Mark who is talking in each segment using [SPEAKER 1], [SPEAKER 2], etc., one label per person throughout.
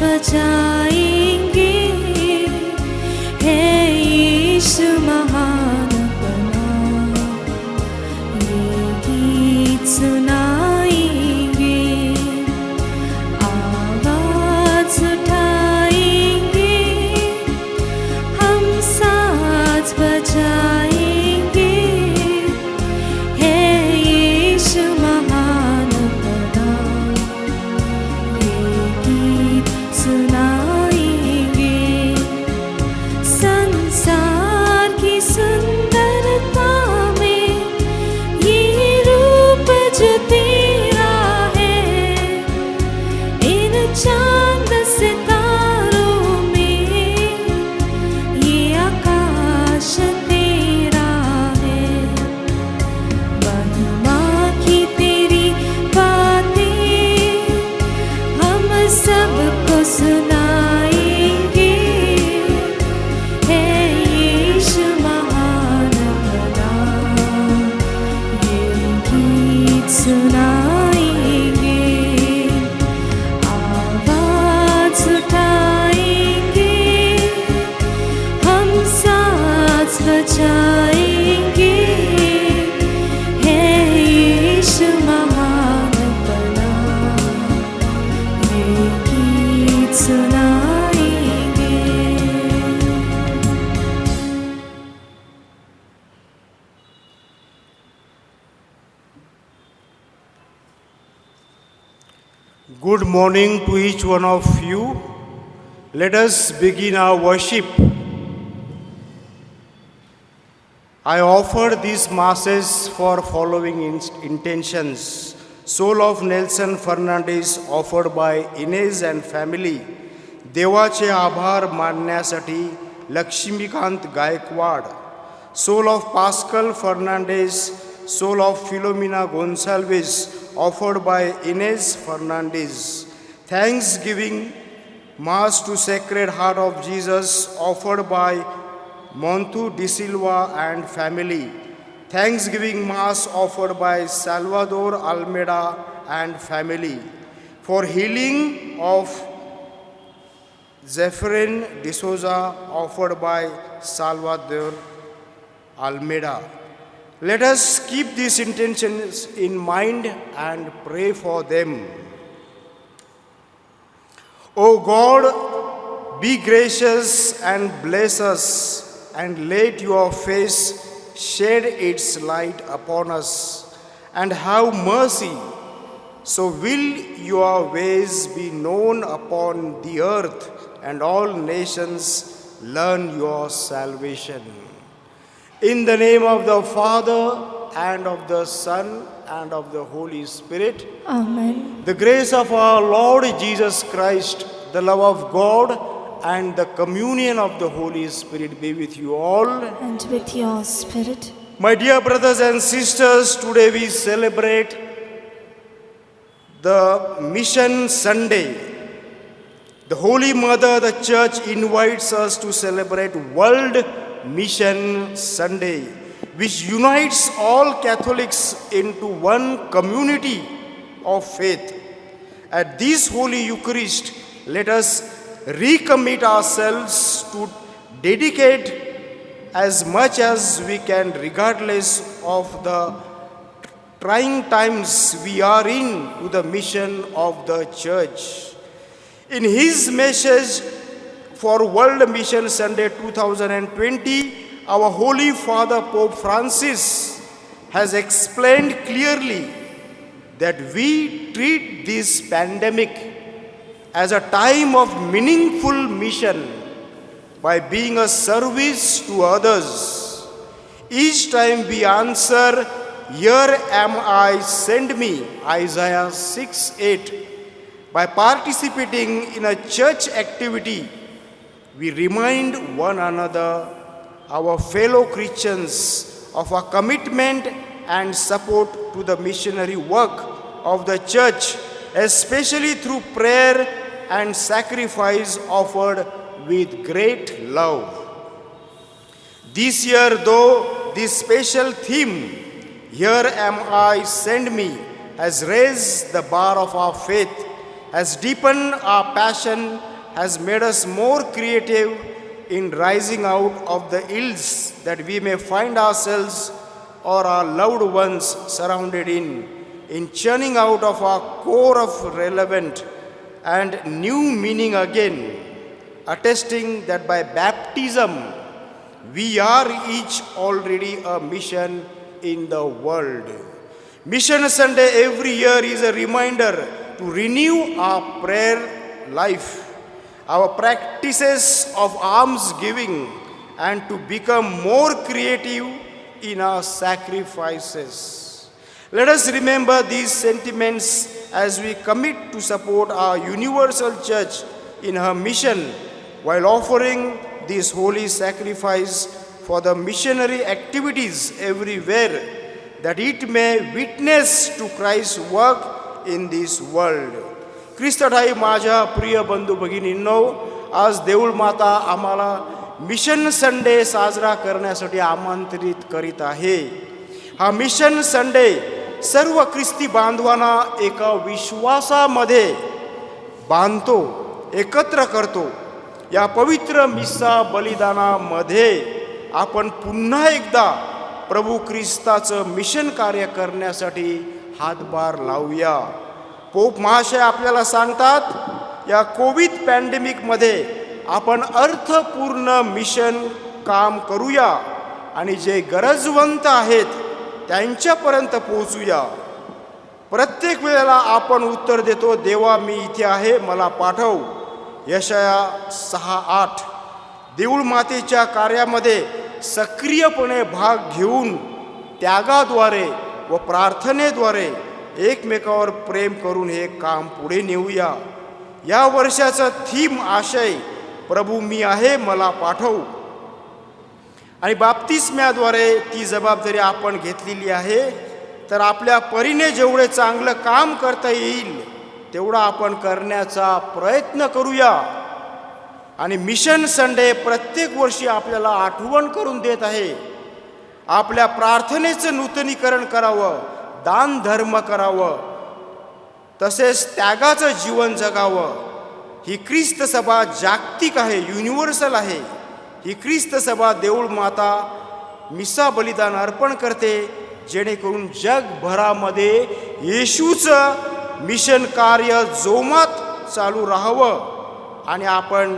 [SPEAKER 1] बजाएंगे, हे यीशु महान बना, ये गीत सुनाएंगे, आवाज उठाएंगे, हम साथ बजाएंगे, हे यीशु महान बना, ये गीत सुनाएंगे। संसार की सुंदरता में ये रूप जो तेरा है, इन चांद सितारों में ये आकाश तेरा है। महिमा की तेरी बातें हम सबको सुनाएंगे, हे यीशु महान बना, ये गीत सुनाएंगे, आवाज उठाएंगे, हम साथ बजाएंगे, हे यीशु महान बना, ये गीत सुनाएंगे।
[SPEAKER 2] Good morning to each one of you. Let us begin our worship. I offer these masses for following intentions. Soul of Nelson Fernandez offered by Inez and family. देवाचे आभार मानण्यासाठी Laxmikant Gaikwad. Soul of Pascal Fernandez, soul of Philomena Gonsalves offered by Inez Fernandez. Thanksgiving Mass to Sacred Heart of Jesus offered by Montu De Silva and family. Thanksgiving Mass offered by Salvador Almeida and family. For healing of Zephyrin D'Souza offered by Salvador Almeida. Let us keep these intentions in mind and pray for them. O God, be gracious and bless us, and let your face shed its light upon us, and have mercy. So will your ways be known upon the earth, and all nations learn your salvation. In the name of the Father, and of the Son, and of the Holy Spirit.
[SPEAKER 1] Amen.
[SPEAKER 2] The grace of our Lord Jesus Christ, the love of God, and the communion of the Holy Spirit be with you all.
[SPEAKER 1] And with your spirit.
[SPEAKER 2] My dear brothers and sisters, today we celebrate the Mission Sunday. The Holy Mother, the Church, invites us to celebrate World Mission Sunday, which unites all Catholics into one community of faith. At this Holy Eucharist, let us recommit ourselves to dedicate as much as we can, regardless of the trying times we are in, to the mission of the Church. In his message for World Mission Sunday 2020, our Holy Father Pope Francis has explained clearly that we treat this pandemic as a time of meaningful mission by being a service to others. Each time we answer, "Here am I, send me," Isaiah 6:8. By participating in a church activity, we remind one another, our fellow Christians, of our commitment and support to the missionary work of the Church, especially through prayer and sacrifice offered with great love. This year, though, this special theme, "Here am I, send me," has raised the bar of our faith, has deepened our passion, has made us more creative in rising out of the ills that we may find ourselves or our loved ones surrounded in churning out of our core of relevant and new meaning again, attesting that by baptism we are each already a mission in the world. Mission Sunday every year is a reminder to renew our prayer life, our practices of alms giving, and to become more creative in our sacrifices. Let us remember these sentiments as we commit to support our universal church in her mission while offering this holy sacrifice for the missionary activities everywhere, that it may witness to Christ's work in this world. ख्रिस्ताठाई माझ्या प्रिय बंधू भगिनींनो, आज देऊळ माता आम्हाला mission Sunday साजरा करण्यासाठी आमंत्रित करीत आहे. हा मिशन संडे सर्व ख्रिस्ती बांधवांना एका विश्वासामध्ये बांधतो, एकत्र करतो. या पवित्र मिसा बलिदानामध्ये आपण पुन्हा एकदा प्रभू ख्रिस्ताचं मिशन कार्य करण्यासाठी हातभार लावूया. पोप महाशय आपल्याला सांगतात, या कोविड पॅन्डेमिकमध्ये आपण अर्थपूर्ण मिशन काम करूया आणि जे गरजवंत आहेत त्यांच्यापर्यंत पोहोचूया. प्रत्येक वेळेला आपण उत्तर देतो, देवा मी इथे आहे, मला पाठव. यशाया 6:8. देऊळ मातेच्या कार्यामध्ये सक्रियपणे भाग घेऊन त्यागाद्वारे व प्रार्थनेद्वारे एकमेकावर प्रेम करून हे काम पुढे नेऊया. या वर्षाचा थीम आशय प्रभू मी आहे, मला पाठव. आणि बाप्तिस्म्याद्वारे ती जबाबदारी आपण घेतलेली आहे. तर आपल्या परीने जेवढे चांगलं काम करता येईल तेवढा आपण करण्याचा प्रयत्न करूया. आणि मिशन संडे प्रत्येक वर्षी आपल्याला आठवण करून देत आहे, आपल्या प्रार्थनेचं नूतनीकरण करावं, दान धर्म करावं, तसेच त्यागाचं जीवन जगावं. ही ख्रिस्त सभा जागतिक आहे, युनिव्हर्सल आहे. ही ख्रिस्त सभा देऊळ माता मिसा बलिदान अर्पण करते, जेणेकरून जगभरामध्ये येशूचं मिशन कार्य जोमात चालू राहावं आणि आपण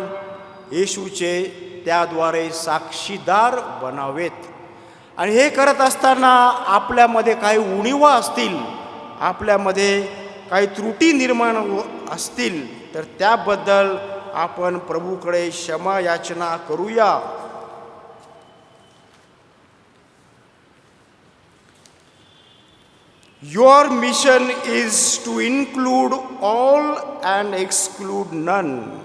[SPEAKER 2] येशूचे त्याद्वारे साक्षीदार बनावेत. आणि हे करत असताना आपल्यामध्ये काही उणीवा असतील, आपल्यामध्ये काही त्रुटी निर्माण असतील, तर त्याबद्दल आपण प्रभूकडे क्षमा याचना करूया. Your mission is to include all and exclude none.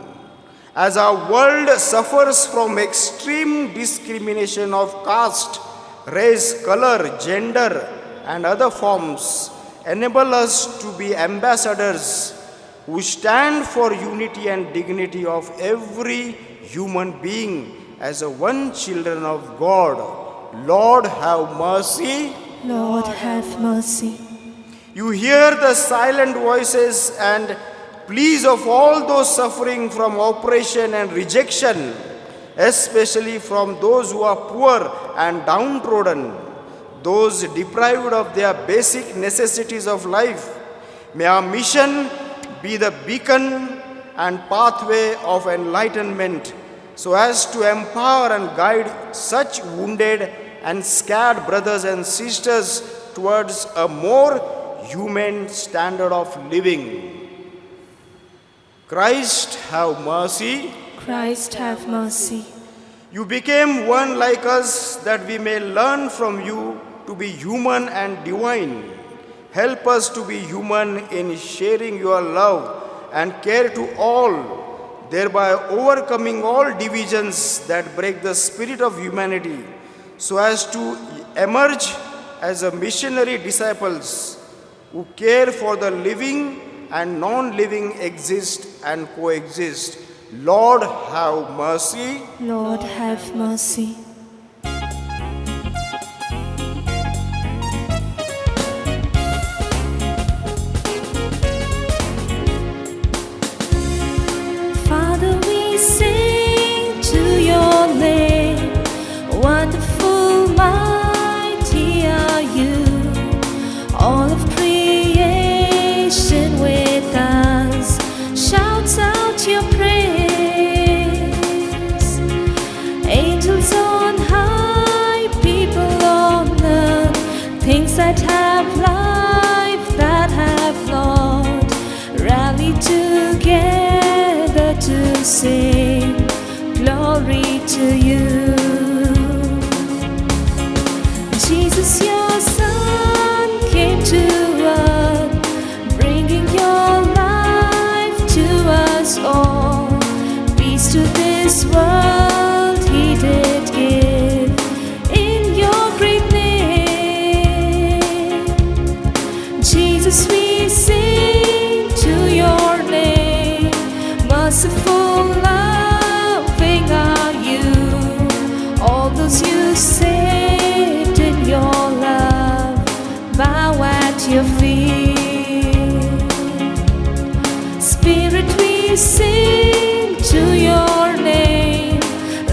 [SPEAKER 2] As our world suffers from extreme discrimination of caste, race, color, gender, and other forms, enable us to be ambassadors who stand for unity and dignity of every human being as a one children of God. Lord, have mercy.
[SPEAKER 1] Lord, have mercy.
[SPEAKER 2] You hear the silent voices and pleas of all those suffering from oppression and rejection, especially from those who are poor and downtrodden, those deprived of their basic necessities of life. May our mission be the beacon and pathway of enlightenment, so as to empower and guide such wounded and scared brothers and sisters towards a more human standard of living. Christ, have mercy.
[SPEAKER 1] Christ, have mercy.
[SPEAKER 2] You became one like us that we may learn from you to be human and divine. Help us to be human in sharing your love and care to all, thereby overcoming all divisions that break the spirit of humanity, so as to emerge as a missionary disciples who care for the living and non-living exist and coexist. Lord, have mercy.
[SPEAKER 1] Lord, have mercy. sing glory to you. Jesus, your Son came to earth, bringing your life to us all. Peace to this world He did give in your great name. Jesus, we sing to your name. Merciful, loving are you. All those you saved in your love bow at your feet. Spirit, we sing to your name.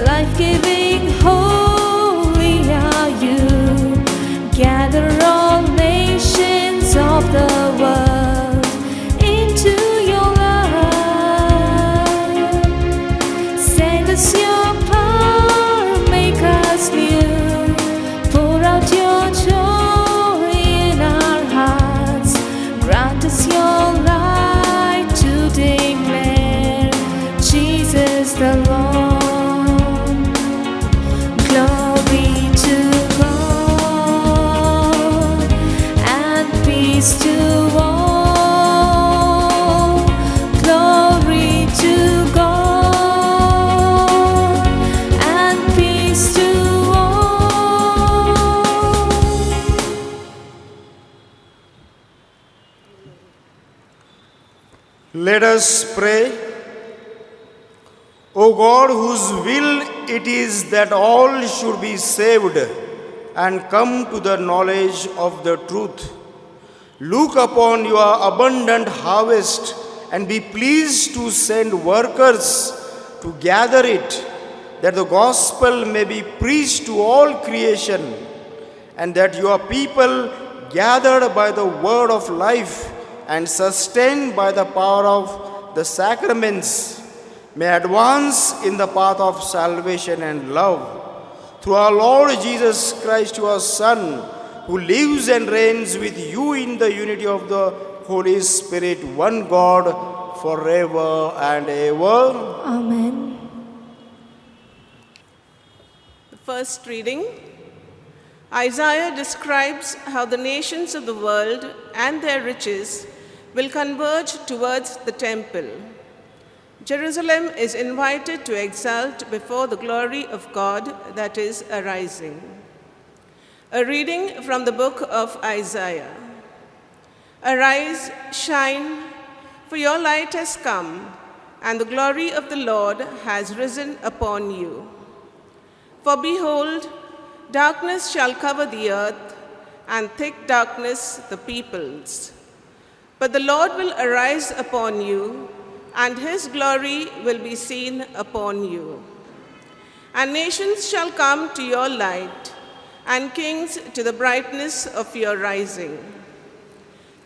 [SPEAKER 1] Life-giving, holy are you. Gather all nations of the world into your love. Send us your power, make us new. Pour out your joy in our hearts. Grant us your light to declare Jesus the Lord. Glory to God and peace to all. Glory to God and peace to all.
[SPEAKER 2] Let us pray. O God, whose will it is that all should be saved and come to the knowledge of the truth, look upon your abundant harvest and be pleased to send workers to gather it, that the gospel may be preached to all creation, and that your people, gathered by the word of life and sustained by the power of the sacraments, may advance in the path of salvation and love. Through our Lord Jesus Christ, your Son, who lives and reigns with you in the unity of the Holy Spirit, one God, forever and ever.
[SPEAKER 1] Amen.
[SPEAKER 3] The first reading. Isaiah describes how the nations of the world and their riches will converge towards the temple. Jerusalem is invited to exult before the glory of God that is arising. A reading from the book of Isaiah. Arise, shine, for your light has come, and the glory of the Lord has risen upon you. For behold, darkness shall cover the earth, and thick darkness the peoples. But the Lord will arise upon you, and his glory will be seen upon you. And nations shall come to your light, and kings to the brightness of your rising.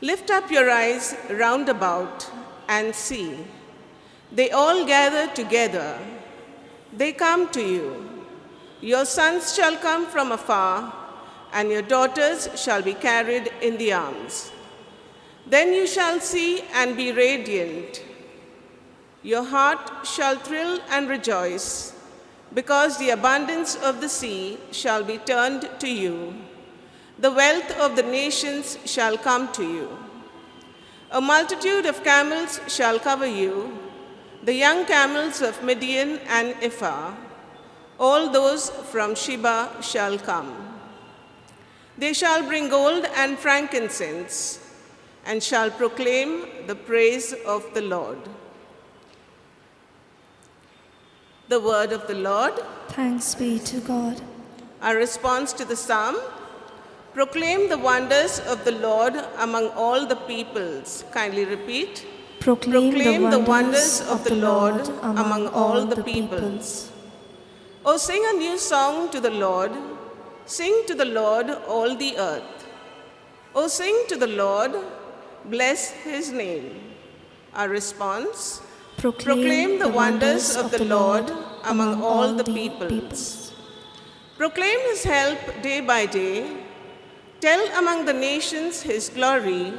[SPEAKER 3] Lift up your eyes round about and see. They all gather together. They come to you. Your sons shall come from afar, and your daughters shall be carried in the arms. Then you shall see and be radiant. Your heart shall thrill and rejoice, because the abundance of the sea shall be turned to you. The wealth of the nations shall come to you. A multitude of camels shall cover you, the young camels of Midian and Ephah. All those from Sheba shall come. They shall bring gold and frankincense, and shall proclaim the praise of the Lord. The word of the Lord.
[SPEAKER 1] Thanks be to God.
[SPEAKER 3] Our response to the psalm: proclaim the wonders of the Lord among all the peoples. Kindly repeat.
[SPEAKER 1] Proclaim the wonders of the Lord among all the peoples.
[SPEAKER 3] Oh, sing a new song to the Lord. Sing to the Lord, all the earth. Oh, sing to the Lord. Bless his name. Our response: proclaim the wonders of the Lord among all the peoples. Proclaim his help day by day. Tell among the nations his glory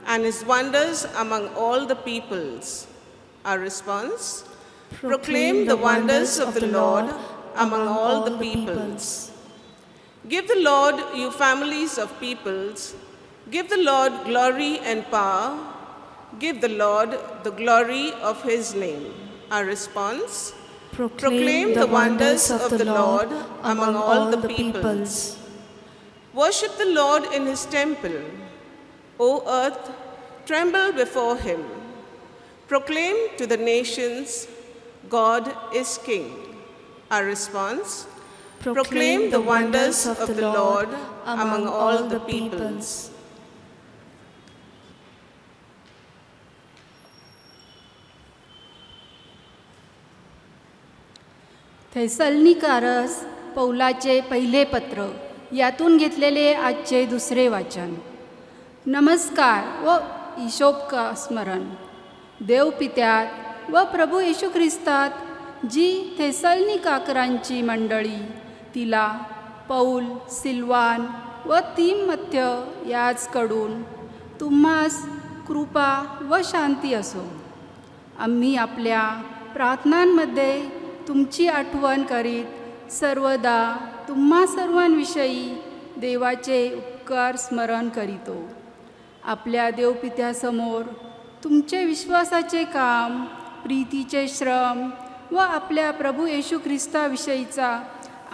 [SPEAKER 3] and his wonders among all the peoples. Our response: Proclaim the wonders of the Lord among all the peoples. Give the Lord, you families of peoples, give the Lord glory and power. Give the Lord the glory of his name. Our response: proclaim the wonders of the Lord among all the peoples. Worship the Lord in his temple. O earth, tremble before him. Proclaim to the nations, God is King. Our response: proclaim the wonders of the Lord among all the peoples.
[SPEAKER 4] थेसलनिकास पौलाचे पहिले पत्र यातून घेतलेले आजचे दुसरे वाचन. नमस्कार व ईशोप स्मरण. देवपित्यात व प्रभू येशू ख्रिस्तात जी थेसलनिकाकरांची मंडळी तिला पौल, सिल्वान व तिमोथेय याचकडून तुम्हास कृपा व शांती असो. आम्ही आपल्या प्रार्थनांमध्ये तुमची आठवण करीत सर्वदा तुम्हा सर्वांविषयी देवाचे उपकार स्मरण करीतो. आपल्या देवपित्यासमोर तुमचे विश्वासाचे काम, प्रीतीचे श्रम व आपल्या प्रभू येशू ख्रिस्ताविषयीचा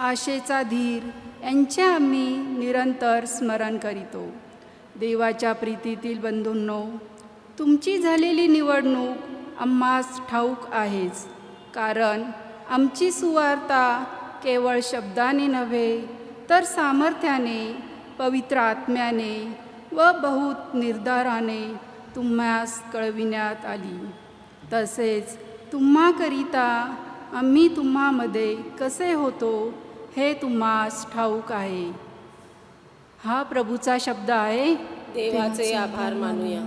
[SPEAKER 4] आशेचा धीर यांचे आम्ही निरंतर स्मरण करीतो. देवाच्या प्रीतीतील बंधूंनो, तुमची झालेली निवडणूक आम्हास ठाऊक आहेच. कारण आमची सुवार्ता केवळ शब्दाने नव्हे तर सामर्थ्याने, पवित्र आत्म्याने व बहुत निर्धाराने तुम्हास कळविण्यात आली. तसेच तुम्हाकरिता आम्ही तुम्हामध्ये कसे होतो हे तुम्हास ठाऊक आहे. हा प्रभूचा शब्द आहे.
[SPEAKER 1] देवाचे आभार मानूया.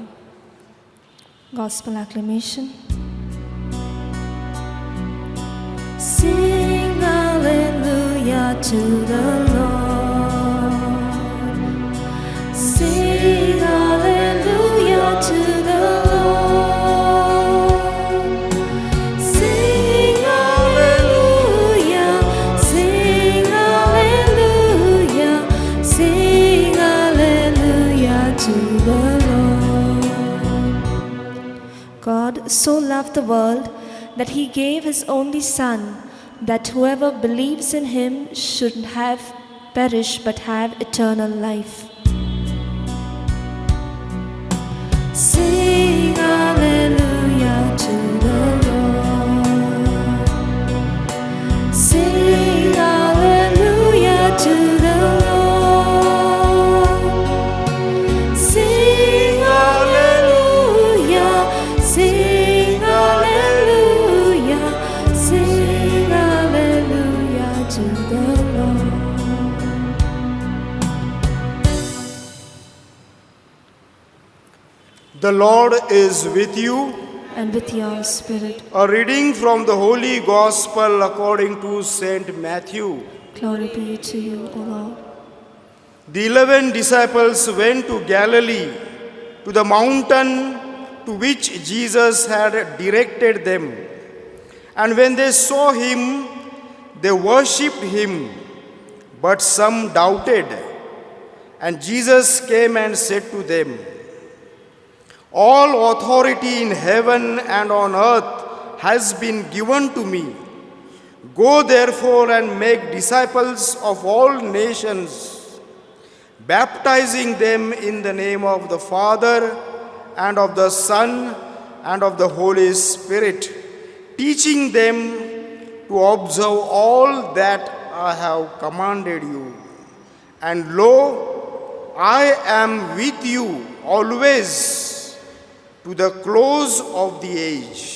[SPEAKER 5] Gospel acclamation. Sing hallelujah to the Lord. Sing hallelujah to the Lord. Sing hallelujah, sing hallelujah, sing hallelujah to the Lord. God so loved the world that he gave his only Son, that whoever believes in him should have perish but have eternal life. Sing hallelujah to the Lord. Sing hallelujah to the Lord. Sing hallelujah, sing hallelujah, sing hallelujah to the Lord.
[SPEAKER 2] The Lord is with you.
[SPEAKER 5] And with your spirit,
[SPEAKER 2] A reading from the Holy Gospel according to Saint Matthew.
[SPEAKER 5] glory be to you, O Lord.
[SPEAKER 2] The 11 disciples went to Galilee, to the mountain to which Jesus had directed them. And when they saw him, they worshipped him, but some doubted. And Jesus came and said to them, "All authority in heaven and on earth has been given to me. Go therefore and make disciples of all nations, baptizing them in the name of the Father and of the Son and of the Holy Spirit, teaching them to observe all that I have commanded you. And lo, I am with you always to the close of the age."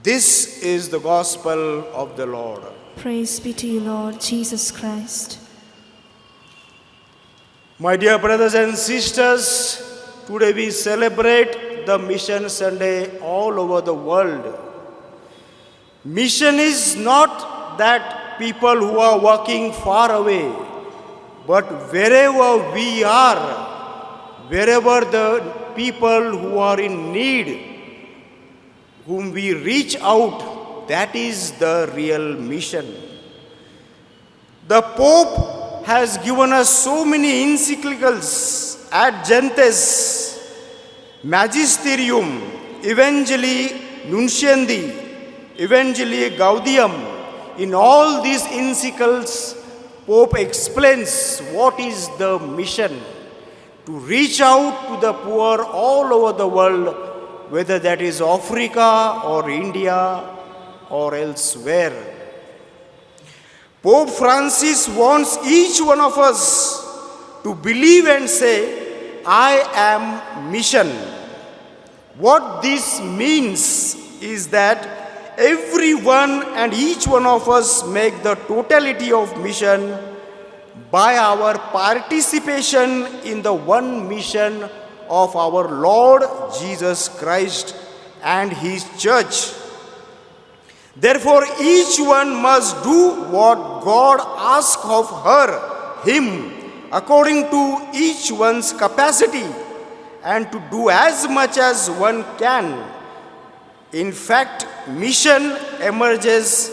[SPEAKER 2] This is the gospel of the Lord.
[SPEAKER 5] Praise be to you, Lord Jesus Christ.
[SPEAKER 2] My dear brothers and sisters, today we celebrate the Mission Sunday all over the world. Mission is not that people who are working far away, but wherever we are, wherever the people who are in need, whom we reach out, that is the real mission. The Pope has given us so many encyclicals: Ad Gentes, Magisterium, Evangelii Nuntiandi, Evangelii Gaudium. In all these encyclicals, Pope explains what is the mission: to reach out to the poor all over the world, whether that is Africa or India or elsewhere. Pope Francis wants each one of us to believe and say, I am mission. What this means is that everyone and each one of us make the totality of mission by our participation in the one mission of our Lord Jesus Christ and His church. Therefore, each one must do what God asks of her, him, according to each one's capacity, and to do as much as one can. In fact, mission emerges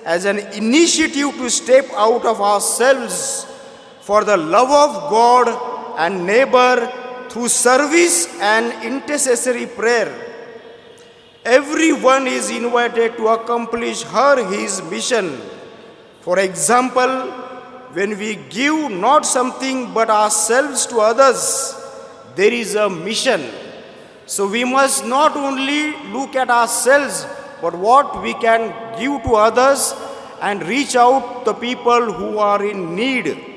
[SPEAKER 2] as an initiative to step out of ourselves for the love of God and neighbor through service and intercessory prayer. Everyone is invited to accomplish his mission. For example, when we give not something but ourselves to others, there is a mission. So we must not only look at ourselves, but what we can give to others and reach out to people who are in need.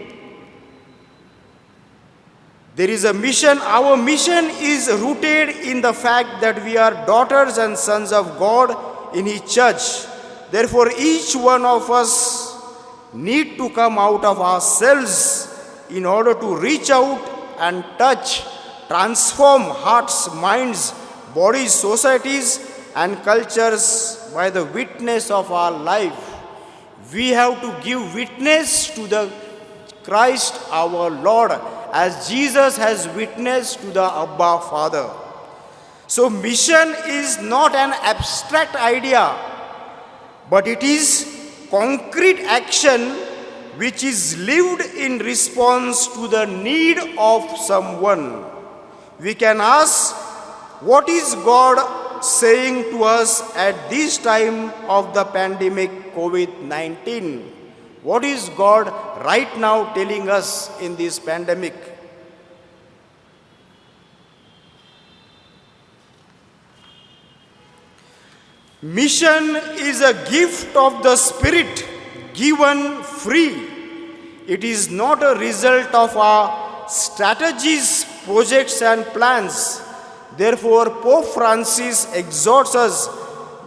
[SPEAKER 2] There is a mission. Our mission is rooted in the fact that we are daughters and sons of God in His church. Therefore, each one of us need to come out of ourselves in order to reach out and touch, transform hearts, minds, bodies, societies, and cultures by the witness of our life. We have to give witness to the Christ our Lord, as Jesus has witnessed to the Abba Father. So mission is not an abstract idea, but it is concrete action which is lived in response to the need of someone. We can ask, what is God saying to us at this time of the pandemic COVID-19? What is God right now telling us in this pandemic? Mission is a gift of the Spirit given free. It is not a result of our strategies, projects, and plans. Therefore, Pope Francis exhorts us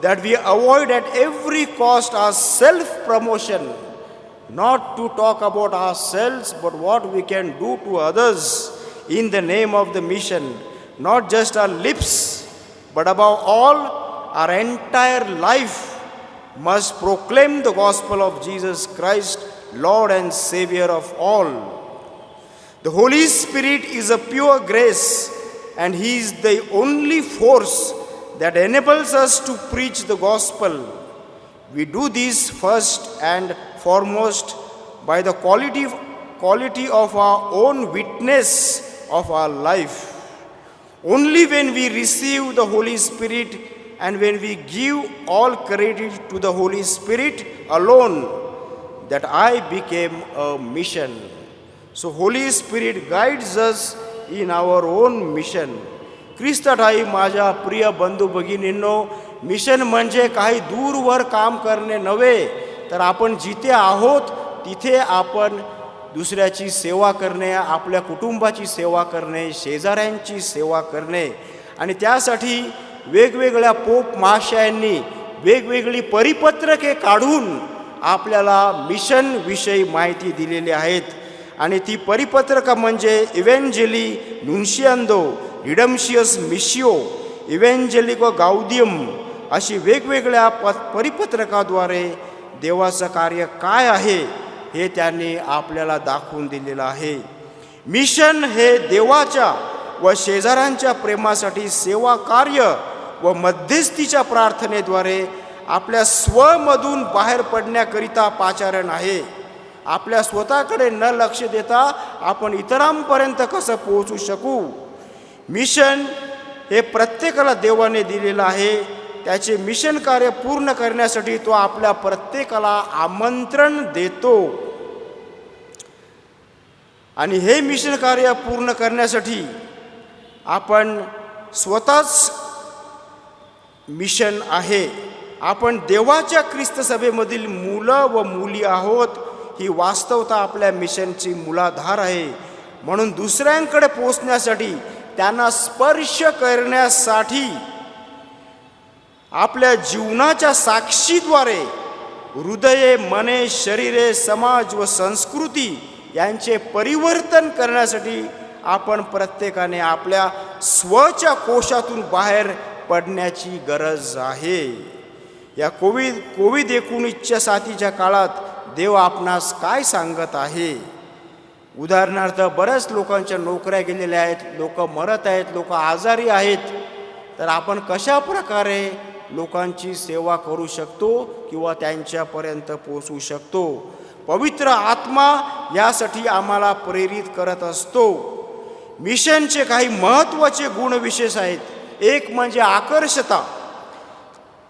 [SPEAKER 2] that we avoid at every cost our self-promotion, not to talk about ourselves, but what we can do to others in the name of the mission. Not just our lips, but above all, our entire life must proclaim the gospel of Jesus Christ, Lord and Savior of all. The Holy Spirit is a pure grace, and He is the only force that enables us to preach the gospel. We do this first and foremost by the quality of our own witness of our life. Only when we receive the Holy Spirit and when we give all credit to the Holy Spirit alone, that I became a mission. So Holy Spirit guides us in our own mission. ख्रिस्ताठाई माझ्या प्रिय बंधू भगिनींनो, mission म्हणजे काही दूरवर काम करणे नव्हे, तर आपण जिथे आहोत तिथे आपण दुसऱ्याची सेवा करणे, आपल्या कुटुंबाची सेवा करणे, शेजाऱ्यांची सेवा करणे. आणि त्यासाठी वेगवेगळ्या पोप महाशयांनी वेगवेगळी परिपत्रके काढून आपल्याला मिशन विषयी माहिती दिलेली आहेत. आणि ती परिपत्रक म्हणजे इव्हेंजेली नुन्शियांदो, रिडम्शियस मिशियो, इव्हेंजेलिको गाउदियम अशी वेगवेगळ्या परिपत्रकाद्वारे देवाचं कार्य काय आहे हे त्यांनी आपल्याला दाखवून दिलेलं आहे. मिशन हे देवाच्या व शेजाऱ्यांच्या प्रेमासाठी सेवा कार्य व मध्यस्थीच्या प्रार्थनेद्वारे आपल्या स्वमधून बाहेर पडण्याकरिता पाचारण आहे. आपल्या स्वतःकडे न लक्ष देता आपण इतरांपर्यंत कसं पोहोचू शकू? मिशन हे प्रत्येकाला देवाने दिलेलं आहे. त्याचे मिशन कार्य पूर्ण करण्यासाठी तो आपल्या प्रत्येकाला आमंत्रण देतो. आणि हे मिशन कार्य पूर्ण करण्यासाठी आपण स्वतःच मिशन आहे. आपण देवाच्या ख्रिस्त सभेमधील मुलं व मुली आहोत. ही वास्तवता आपल्या मिशनची मूलाधार आहे. म्हणून दुसऱ्यांकडे पोहोचण्यासाठी, त्यांना स्पर्श करण्यासाठी आपल्या जीवनाच्या साक्षीद्वारे हृदये, मने, शरीरे, समाज व संस्कृती यांचे परिवर्तन करण्यासाठी आपण प्रत्येकाने आपल्या स्वच्या कोशातून बाहेर पडण्याची गरज आहे. या कोविड-19च्या साथीच्या काळात देव आपणास काय सांगत आहे? उदाहरणार्थ, बऱ्याच लोकांच्या नोकऱ्या गेलेल्या आहेत, लोक मरत आहेत, लोक आजारी आहेत. तर आपण कशा प्रकारे लोकांची सेवा करू शकतो किंवा त्यांच्यापर्यंत पोहोचू शकतो? पवित्र आत्मा यासाठी आम्हाला प्रेरित करत असतो. मिशनचे काही महत्त्वाचे गुणविशेष आहेत. एक म्हणजे आकर्षता.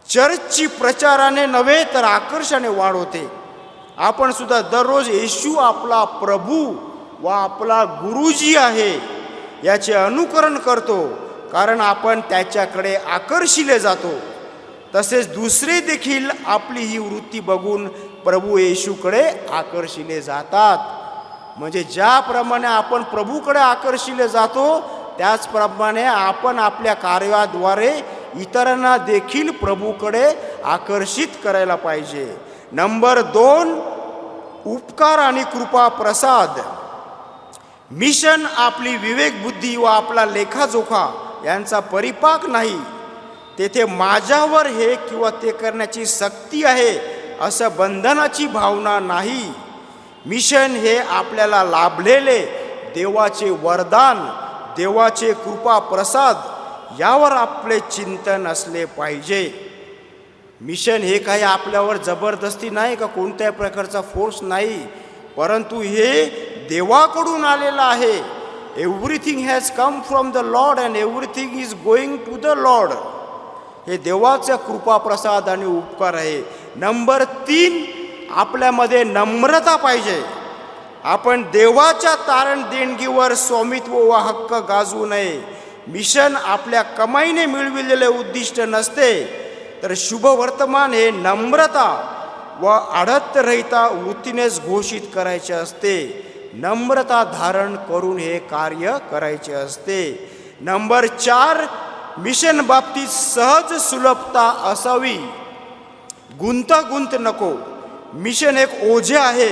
[SPEAKER 2] चर्चची प्रचाराने नव्हे तर आकर्षाने वाढ होते. आपण सुद्धा दररोज येशू आपला प्रभू व आपला गुरुजी आहे याचे अनुकरण करतो, कारण आपण त्याच्याकडे आकर्षिले जातो. तसेच दुसरे देखील आपली ही वृत्ती बघून प्रभू येशूकडे आकर्षिले जातात. म्हणजे ज्याप्रमाणे आपण प्रभूकडे आकर्षिले जातो, त्याचप्रमाणे आपण आपल्या कार्याद्वारे इतरांना देखील प्रभूकडे आकर्षित करायला पाहिजे. नंबर 2, उपकार आणि कृपा प्रसाद. मिशन आपली विवेक बुद्धी व आपला लेखाजोखा यांचा परिपाक नाही. तेथे माझ्यावर हे किंवा ते करण्याची सक्ती आहे असं बंधनाची भावना नाही. मिशन हे आपल्याला लाभलेले देवाचे वरदान, देवाचे कृपा प्रसाद यावर आपले चिंतन असले पाहिजे. मिशन हे काही आपल्यावर जबरदस्ती नाही का कोणत्याही प्रकारचा फोर्स नाही, परंतु हे देवाकडून आलेलं आहे. Everything has come from the Lord and everything is going to the Lord. हे देवाचा कृपा प्रसाद आणि उपकार आहे. नंबर 3, आपल्यामध्ये नम्रता पाहिजे. आपण देवाच्या तारण देणगीवर स्वामित्व व हक्क गाजवू नये. मिशन आपल्या कमाईने मिळविलेले उद्दिष्ट नसते, तर शुभवर्तमान हे नम्रता व आडतरहिता वृत्तीनेच घोषित करायचे असते. नम्रता धारण करून हे कार्य करायचे असते. नंबर 4, मिशन बाबतीत सहज सुलभता असावी. गुंतागुंत नको. मिशन एक ओझे आहे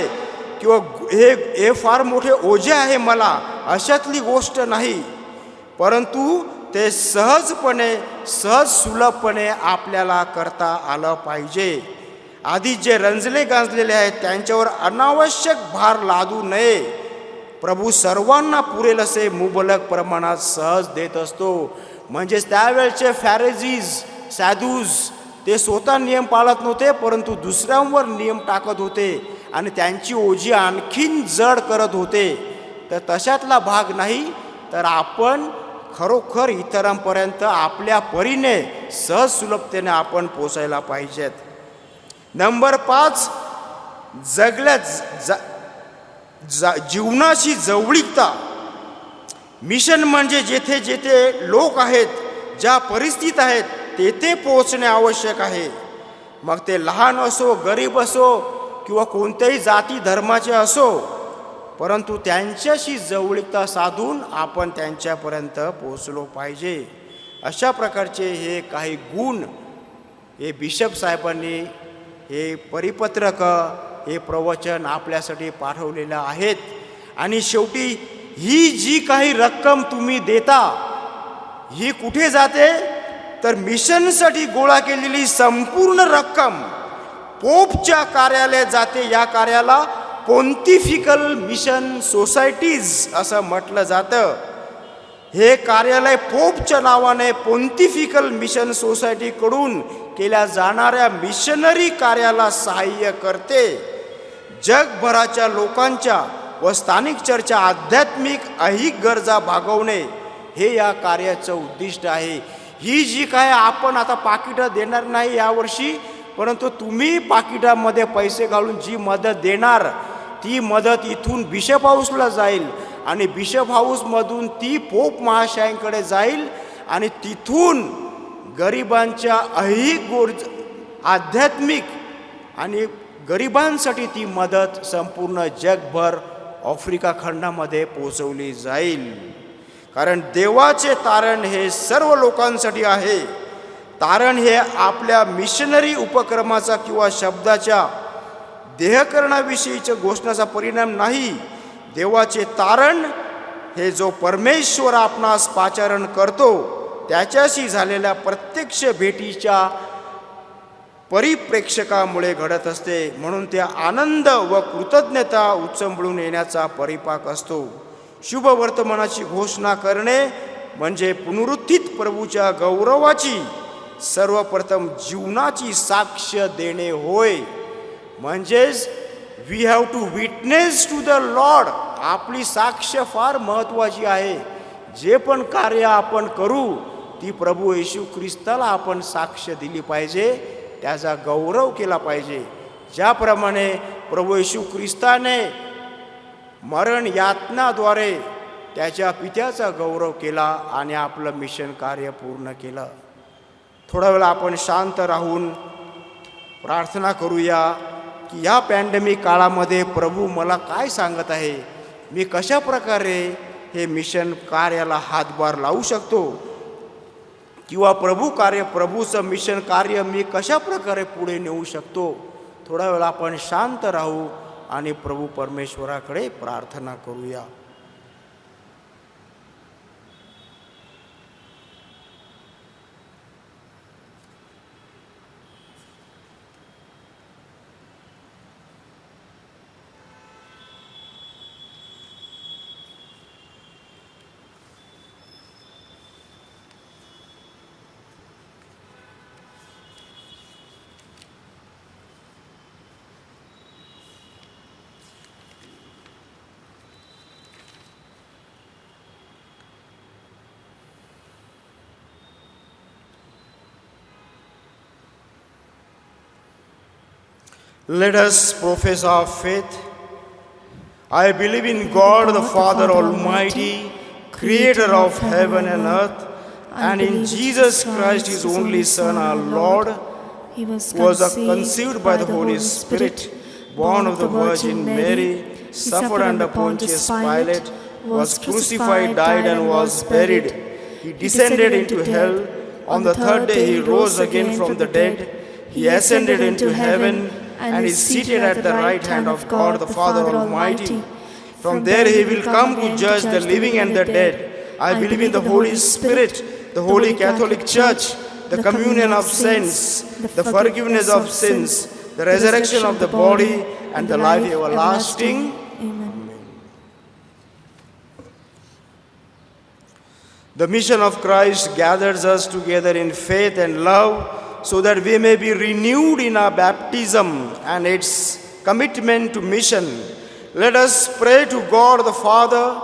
[SPEAKER 2] किंवा हे फार मोठे ओझे आहे मला, अशातली गोष्ट नाही, परंतु ते सहजपणे, सहज सुलभपणे आपल्याला करता आलं पाहिजे. आधी जे रंजले गांजलेले आहेत त्यांच्यावर अनावश्यक भार लादू नये. प्रभू सर्वांना पुरेल असे मुबलक प्रमाणात सहज देत असतो. म्हणजेच त्यावेळचे फॅरेजीज, सॅदूज ते स्वतः नियम पाळत नव्हते, परंतु दुसऱ्यांवर नियम टाकत होते आणि त्यांची ओझी आणखीन जड करत होते. तर तशातला भाग नाही, तर आपण खरोखर इतरांपर्यंत आपल्या परीने सहज सुलभतेने आपण पोचायला पाहिजेत. नंबर 5, जीवनाची जवळीकता. मिशन म्हणजे जेथे जेथे लोक आहेत, ज्या परिस्थितीत आहेत, तेथे पोहोचणे आवश्यक आहे. मग ते लहान असो, गरीब असो किंवा कोणत्याही जाती धर्माचे असो, परंतु त्यांच्याशी जवळीकता साधून आपण त्यांच्यापर्यंत पोहोचलो पाहिजे. अशा प्रकारचे हे काही गुण हे बिशप साहेबांनी हे परिपत्रक, हे प्रवचन आपल्यासाठी पाठवलेलं आहेत. आणि शेवटी ही जी काही रक्कम तुम्ही देता, ही कुठे जाते? तर मिशनसाठी गोळा केलेली संपूर्ण रक्कम पोपच्या कार्यालयात जाते. या कार्याला पोंटिफिकल मिशन सोसायटीज असं म्हटलं जातं. हे कार्यालय पोपच्या नावाने पोंटिफिकल मिशन सोसायटीकडून केल्या जाणाऱ्या मिशनरी कार्याला सहाय्य करते. जगभराच्या लोकांच्या व स्थानिक चर्चा आध्यात्मिक ऐहिक गरजा भागवणे हे या कार्याचं उद्दिष्ट आहे. ही जी काय आपण आता पाकिटं देणार नाही यावर्षी, परंतु तुम्ही पाकिटामध्ये पैसे घालून जी मदत देणार ती मदत इथून बिशप हाऊसला जाईल आणि बिशप हाऊसमधून ती पोप महाशयांकडे जाईल आणि तिथून गरिबांच्या ऐहिक आध्यात्मिक आणि गरिबांसाठी ती मदत संपूर्ण जगभर आफ्रिका खंडामध्ये पोचवली जाईल. कारण देवाचे तारण हे सर्व लोकांसाठी आहे. तारण हे आपल्या मिशनरी उपक्रमाचा किंवा शब्दाच्या देहकरणाविषयीच्या घोषणाचा परिणाम नाही. देवाचे तारण हे जो परमेश्वर आपणास पाचारण करतो त्याच्याशी झालेल्या प्रत्यक्ष भेटीच्या परिप्रेक्षकामुळे घडत असते. म्हणून त्या आनंद व कृतज्ञता उचंबळून येण्याचा परिपाक असतो. शुभ वर्तमानाची घोषणा करणे म्हणजे पुनरुत्थित प्रभूच्या गौरवाची सर्वप्रथम जीवनाची साक्ष देणे होय. म्हणजेच we have to witness to the Lord. आपली साक्ष फार महत्त्वाची आहे. जे पण कार्य आपण करू ती प्रभू येशू ख्रिस्ताला आपण साक्ष दिली पाहिजे, त्याचा गौरव केला पाहिजे. ज्याप्रमाणे प्रभू येशू ख्रिस्ताने मरण यातनाद्वारे त्याच्या पित्याचा गौरव केला आणि आपलं मिशन कार्य पूर्ण केलं. थोडा वेळ आपण शांत राहून प्रार्थना करूया की या पॅन्डेमिक काळामध्ये प्रभू मला काय सांगत आहे, मी कशा प्रकारे हे मिशन कार्याला हातभार लावू शकतो, किंवा प्रभूचं मिशन कार्य मी कशा प्रकारे पुढे नेऊ शकतो. थोडा वेळ आपण शांत राहू आणि प्रभू परमेश्वराकडे प्रार्थना करूया. Let us profess our faith. I believe in God the Father Almighty, creator of heaven and earth, and in Jesus Christ, his only Son, our Lord,
[SPEAKER 5] He was
[SPEAKER 2] who was conceived by the Holy Spirit, born of the Virgin Mary, suffered under Pontius Pilate, was crucified, died, and was buried. He descended into hell. On the third day he rose again from the dead. He ascended into heaven and is seated at the right hand of God the Father Almighty. From there he will come to judge the living and the dead. I believe in the Holy Spirit, the Holy Catholic Church, the communion of saints, the forgiveness of sins, the resurrection of the body, and the life everlasting.
[SPEAKER 5] Amen.
[SPEAKER 2] The mission of Christ gathers us together in faith and love, so that we may be renewed in our baptism and its commitment to mission. Let us pray to God the Father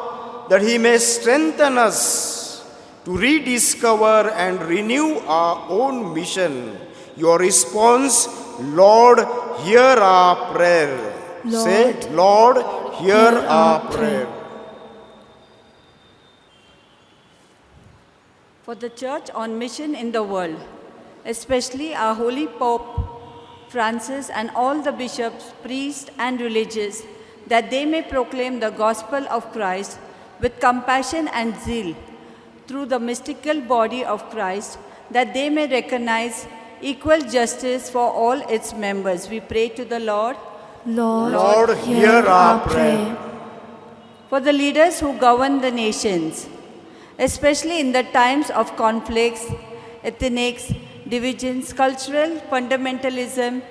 [SPEAKER 2] that he may strengthen us to rediscover and renew our own mission. Your response, Lord, hear our prayer.
[SPEAKER 5] Lord,
[SPEAKER 2] Say, Lord, hear our prayer.
[SPEAKER 6] For the Church on mission in the world, especially our Holy Pope Francis and all the bishops, priests and religious, that they may proclaim the gospel of Christ with compassion and zeal through the mystical body of Christ, that they may recognize equal justice for all its members. We pray to the Lord.
[SPEAKER 5] Lord, hear our prayer.
[SPEAKER 6] For the leaders who govern the nations, especially in the times of conflicts, ethnics, divisions, cultural fundamentalism,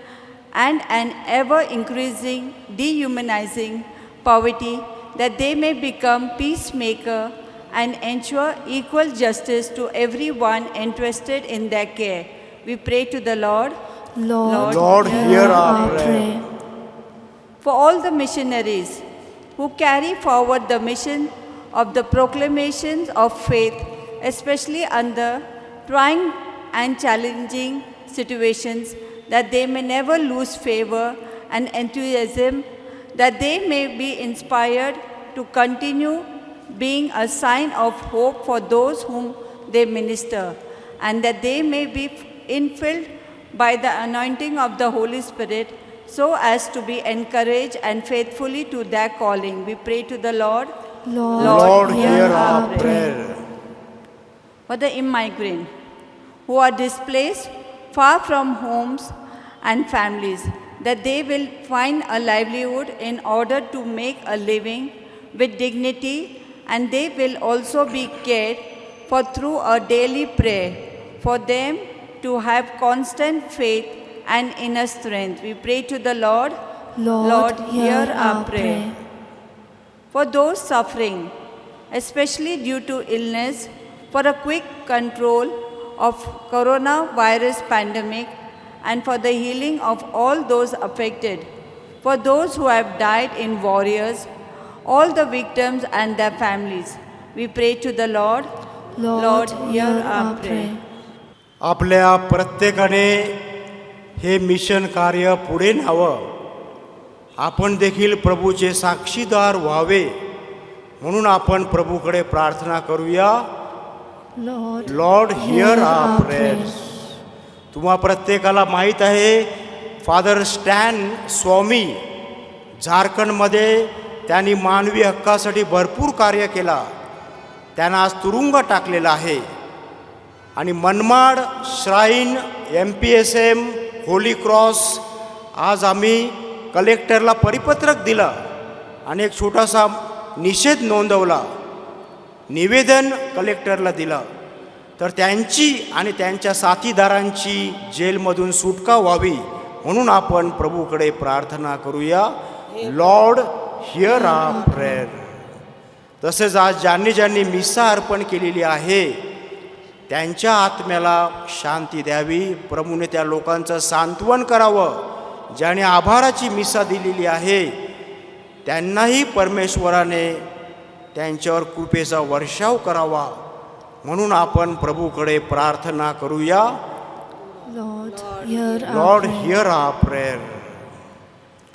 [SPEAKER 6] and an ever-increasing dehumanizing poverty, that they may become peacemaker and ensure equal justice to everyone interested in their care. We pray to the Lord.
[SPEAKER 2] Lord, hear our prayer.
[SPEAKER 6] For all the missionaries who carry forward the mission of the proclamations of faith, especially under trying and challenging situations, that they may never lose favor and enthusiasm, that they may be inspired to continue being a sign of hope for those whom they minister, and that they may be infilled by the anointing of the Holy Spirit, so as to be encouraged and faithfully to their calling. We pray to the Lord.
[SPEAKER 2] Lord, hear our prayer.
[SPEAKER 6] For the immigrant who are displaced far from homes and families, that they will find a livelihood in order to make a living with dignity, and they will also be cared for through a daily prayer, for them to have constant faith and inner strength. We pray to the Lord.
[SPEAKER 5] Lord, hear our prayer.
[SPEAKER 6] For those suffering, especially due to illness, for a quick control of coronavirus pandemic, and for the healing of all those affected, for those who have died in warriors, all the victims and their families. We pray to the Lord.
[SPEAKER 5] Lord,
[SPEAKER 6] hear
[SPEAKER 5] hear
[SPEAKER 6] our
[SPEAKER 5] our
[SPEAKER 6] prayer.
[SPEAKER 5] prayer.
[SPEAKER 2] आपल्या प्रत्येकाने हे mission कार्य पुढे न्यावं, आपण देखील प्रभूचे साक्षीदार व्हावे, म्हणून आपण प्रभूकडे प्रार्थना करूया. Lord hear our prayers. तुम्हा प्रत्येकाला माहीत आहे, फादर स्टॅन स्वामी झारखंडमध्ये त्यांनी मानवी हक्कासाठी भरपूर कार्य केला. त्यांना आज तुरुंग टाकलेला आहे. आणि Manmad shrine, MPSM, Holi cross, आज आम्ही कलेक्टरला परिपत्रक दिलं आणि एक छोटासा निषेध नोंदवला, निवेदन कलेक्टरला दिलं, तर त्यांची आणि त्यांच्या साथीदारांची जेलमधून सुटका व्हावी, म्हणून आपण प्रभूकडे प्रार्थना करूया. Lord hear our prayer. तसेच आज ज्यांनी ज्यांनी मिसा अर्पण केलेली आहे, त्यांच्या आत्म्याला शांती द्यावी. प्रभूने त्या लोकांचं सांत्वन करावं. ज्याने आभाराची मिसा दिलेली आहे, त्यांनाही परमेश्वराने त्यांच्यावर कृपेचा वर्षाव करावा, म्हणून आपण प्रभूकडे प्रार्थना करूया. Lord hear our prayer.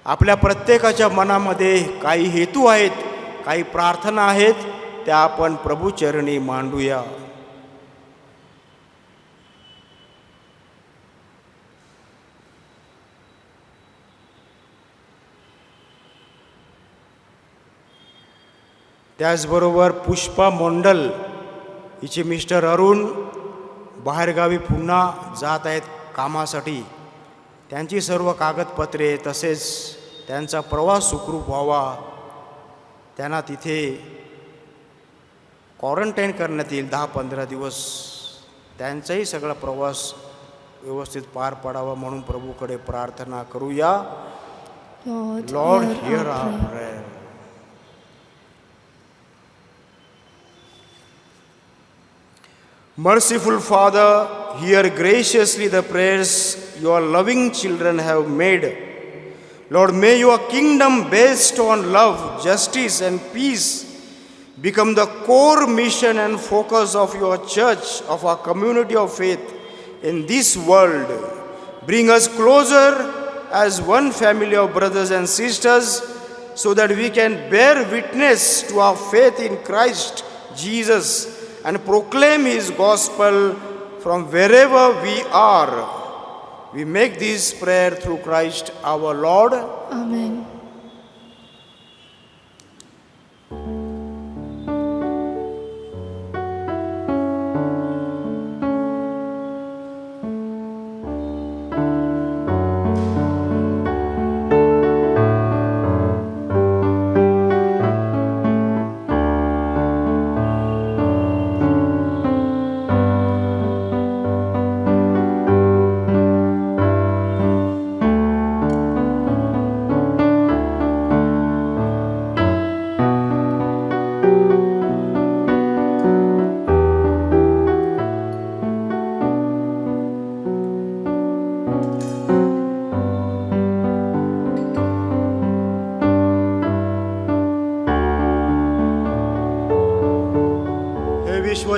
[SPEAKER 2] आपल्या प्रत्येकाच्या मनामध्ये काही हेतू आहेत, काही प्रार्थना आहेत, त्या आपण प्रभूचरणी मांडूया. त्याचबरोबर पुष्पा मोंडल, हिचे मिस्टर अरुण बाहेरगावी पुन्हा जात आहेत कामासाठी. त्यांची सर्व कागदपत्रे तसेच त्यांचा प्रवास सुखरूप व्हावा, त्यांना तिथे क्वारंटाईन करण्यात येईल 10-15 दिवस. त्यांचाही सगळा प्रवास व्यवस्थित पार पडावा, म्हणून प्रभूकडे प्रार्थना करूया. Lord hear our prayer. Merciful Father, hear graciously the prayers your loving children have made. Lord, may your kingdom based on love, justice and peace become the core mission and focus of your church, of our community of faith in this world. Bring us closer as one family of brothers and sisters, so that we can bear witness to our faith in Christ Jesus and proclaim his gospel from wherever we are. We make this prayer through Christ our Lord.
[SPEAKER 5] Amen.